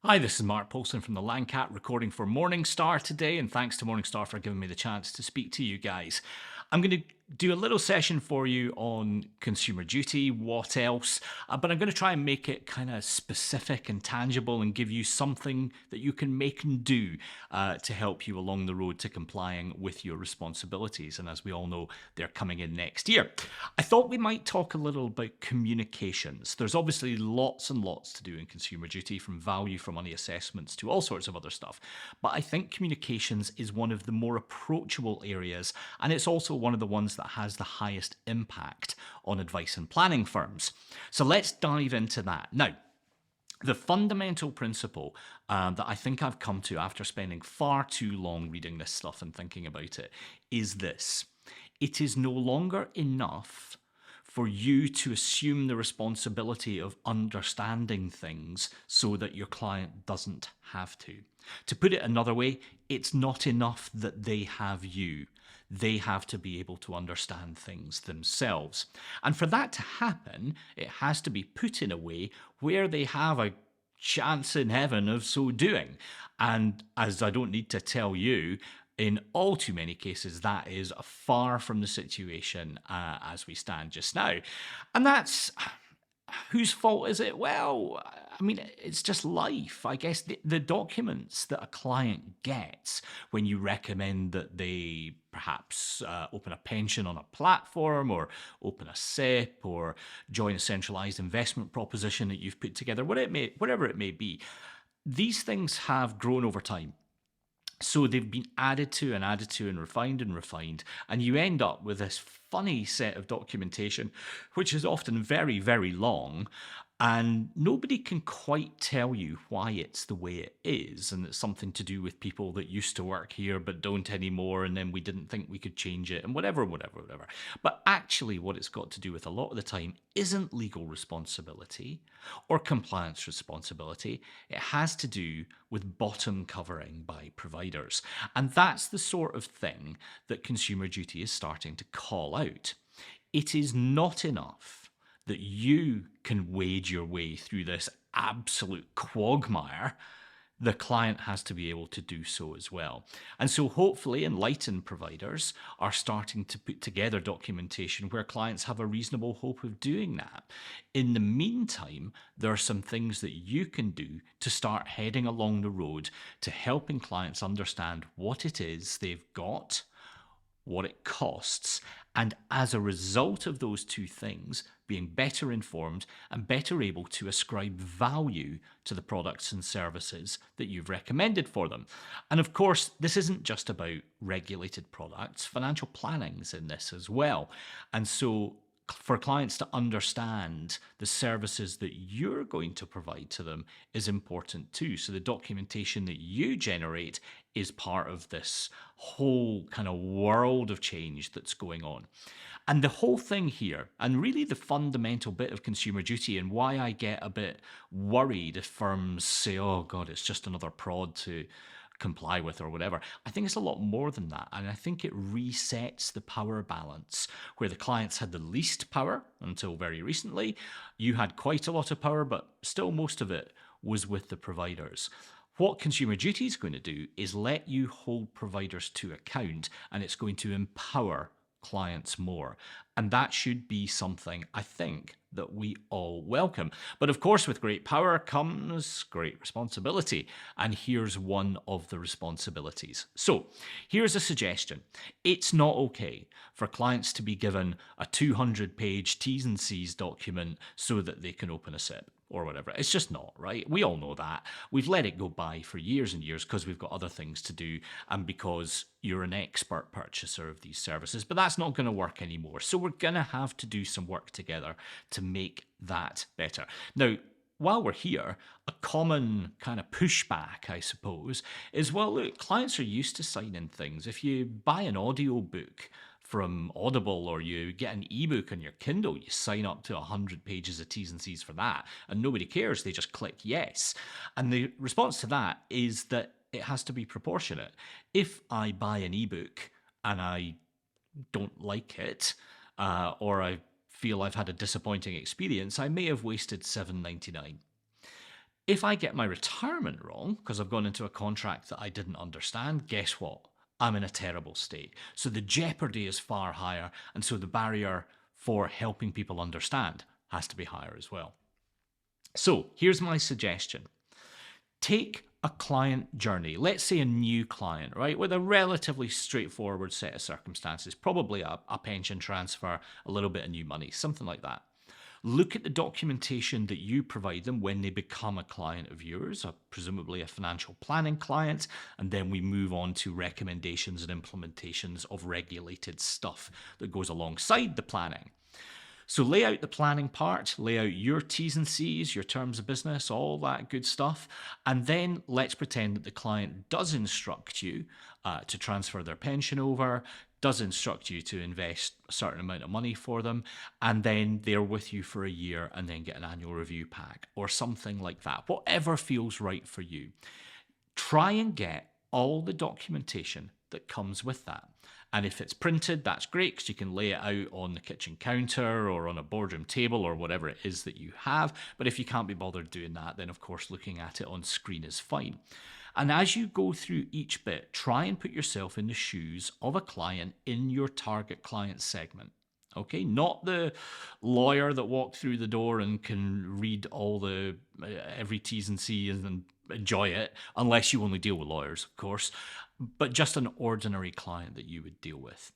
Hi, this is Mark Polson from the Landcat recording for Morningstar today, and thanks to Morningstar for giving me the chance to speak to you guys. I'm going to do a little session for you on consumer duty, what else, but I'm going to try and make it kind of specific and tangible and give you something that you can make and do to help you along the road to complying with your responsibilities. And as we all know, they're coming in next year. I thought we might talk a little about communications. There's obviously lots and lots to do in consumer duty, from value for money assessments to all sorts of other stuff. But I think communications is one of the more approachable areas, and it's also one of the ones that has the highest impact on advice and planning firms. So let's dive into that. Now, the fundamental principle that I think I've come to after spending far too long reading this stuff and thinking about it is this: it is no longer enough for you to assume the responsibility of understanding things so that your client doesn't have to. To put it another way, it's not enough that they have you. They have to be able to understand things themselves. And for that to happen, it has to be put in a way where they have a chance in heaven of so doing. And as I don't need to tell you, in all too many cases, that is far from the situation as we stand just now. And that's whose fault is it? Well, I mean, it's just life. I guess the documents that a client gets when you recommend that they perhaps open a pension on a platform, or open a SIP, or join a centralized investment proposition that you've put together, whatever it may be, these things have grown over time. So they've been added to and refined, and you end up with this funny set of documentation, which is often very, very long, and nobody can quite tell you why it's the way it is. And it's something to do with people that used to work here but don't anymore, and then we didn't think we could change it, and whatever. But actually, what it's got to do with a lot of the time isn't legal responsibility or compliance responsibility. It has to do with bottom covering by providers. And that's the sort of thing that Consumer Duty is starting to call out. It is not enough that you can wade your way through this absolute quagmire. The client has to be able to do so as well. And so hopefully enlightened providers are starting to put together documentation where clients have a reasonable hope of doing that. In the meantime, there are some things that you can do to start heading along the road to helping clients understand what it is they've got, what it costs, and as a result of those two things, being better informed and better able to ascribe value to the products and services that you've recommended for them. And of course, this isn't just about regulated products, financial planning's in this as well. And so for clients to understand the services that you're going to provide to them is important too. So the documentation that you generate is part of this whole kind of world of change that's going on. And the whole thing here, and really the fundamental bit of Consumer Duty, and why I get a bit worried if firms say, oh God, it's just another prod to comply with or whatever. I think it's a lot more than that. And I think it resets the power balance where the clients had the least power until very recently. You had quite a lot of power, but still most of it was with the providers. What Consumer Duty is going to do is let you hold providers to account, and it's going to empower clients more. And that should be something, I think, that we all welcome. But of course, with great power comes great responsibility. And here's one of the responsibilities. So here's a suggestion. It's not okay for clients to be given a 200-page T's and C's document so that they can open a SIP or whatever. It's just not, right? We all know that. We've let it go by for years and years because we've got other things to do and because you're an expert purchaser of these services. But that's not going to work anymore. So we're going to have to do some work together to make that better. Now, while we're here, a common kind of pushback, I suppose, is, well, look, clients are used to signing things. If you buy an audio book from Audible or you get an ebook on your Kindle, you sign up to 100 pages of T's and C's for that, and nobody cares. They just click yes. And the response to that is that it has to be proportionate. If I buy an ebook and I don't like it, or I feel I've had a disappointing experience, I may have wasted $7.99. If I get my retirement wrong because I've gone into a contract that I didn't understand, guess what? I'm in a terrible state. So the jeopardy is far higher. And so the barrier for helping people understand has to be higher as well. So here's my suggestion. Take a client journey, let's say a new client, right, with a relatively straightforward set of circumstances, probably a pension transfer, a little bit of new money, something like that. Look at the documentation that you provide them when they become a client of yours, presumably a financial planning client, and then we move on to recommendations and implementations of regulated stuff that goes alongside the planning. So lay out the planning part, lay out your T's and C's, your terms of business, all that good stuff. And then let's pretend that the client does instruct you to transfer their pension over, does instruct you to invest a certain amount of money for them, and then they're with you for a year and then get an annual review pack or something like that. Whatever feels right for you. Try and get all the documentation that comes with that. And if it's printed, that's great because you can lay it out on the kitchen counter or on a boardroom table or whatever it is that you have. But if you can't be bothered doing that, then of course looking at it on screen is fine. And as you go through each bit, try and put yourself in the shoes of a client in your target client segment. Okay, not the lawyer that walked through the door and can read all the every T's and C's and enjoy it, unless you only deal with lawyers, of course, but just an ordinary client that you would deal with.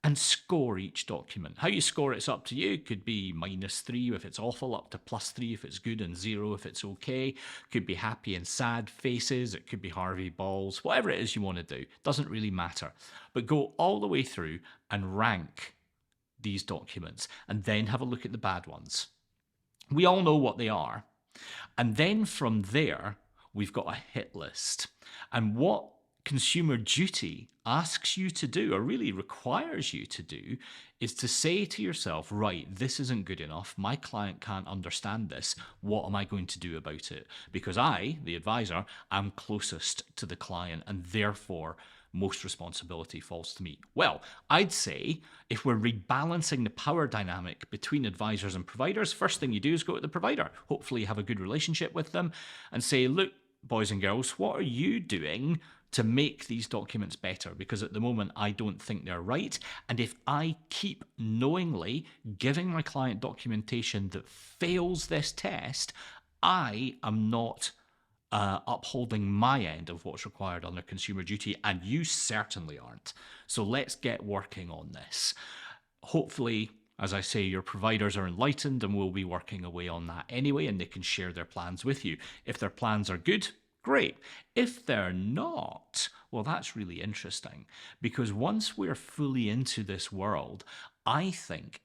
And score each document. How you score it's up to you. Could be -3 if it's awful, up to +3 if it's good, and 0 if it's okay. Could be happy and sad faces. It could be Harvey balls. Whatever it is you want to do. Doesn't really matter. But go all the way through and rank these documents and then have a look at the bad ones. We all know what they are. And then from there, we've got a hit list. And what Consumer Duty asks you to do, or really requires you to do, is to say to yourself, right, this isn't good enough. My client can't understand this. What am I going to do about it? Because I, the advisor, am closest to the client, and therefore most responsibility falls to me. Well, I'd say if we're rebalancing the power dynamic between advisors and providers, first thing you do is go to the provider. Hopefully you have a good relationship with them and say, look, boys and girls, what are you doing to make these documents better? Because at the moment, I don't think they're right. And if I keep knowingly giving my client documentation that fails this test, I am not upholding my end of what's required under Consumer Duty, and you certainly aren't. So let's get working on this. Hopefully, as I say, your providers are enlightened and will be working away on that anyway, and they can share their plans with you. If their plans are good, great. If they're not, well, that's really interesting, because once we're fully into this world, I think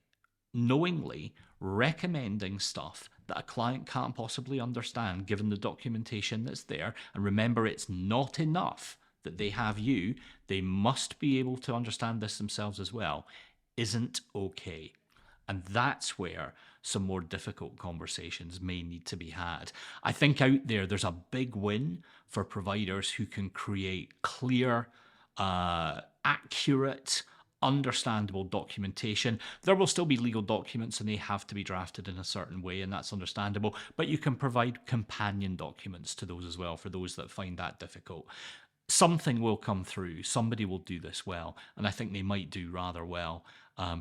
knowingly recommending stuff that a client can't possibly understand given the documentation that's there, and remember, it's not enough that they have you, they must be able to understand this themselves as well, isn't okay. And that's where some more difficult conversations may need to be had. I think out there's a big win for providers who can create clear, accurate, understandable documentation. There will still be legal documents and they have to be drafted in a certain way, and that's understandable, but you can provide companion documents to those as well for those that find that difficult. Something will come through. Somebody will do this well, and I think they might do rather well,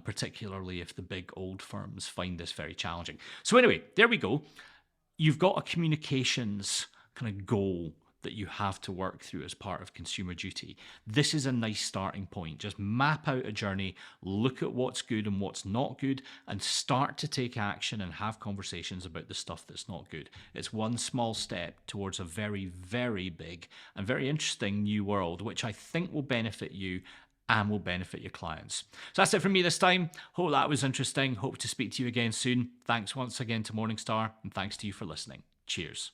particularly if the big old firms find this very challenging. So anyway, there we go. You've got a communications kind of goal that you have to work through as part of Consumer Duty. This is a nice starting point. Just map out a journey, look at what's good and what's not good, and start to take action and have conversations about the stuff that's not good. It's one small step towards a very, very big and very interesting new world, which I think will benefit you and will benefit your clients. So that's it from me this time. Hope that was interesting. Hope to speak to you again soon. Thanks once again to Morningstar, and thanks to you for listening. Cheers.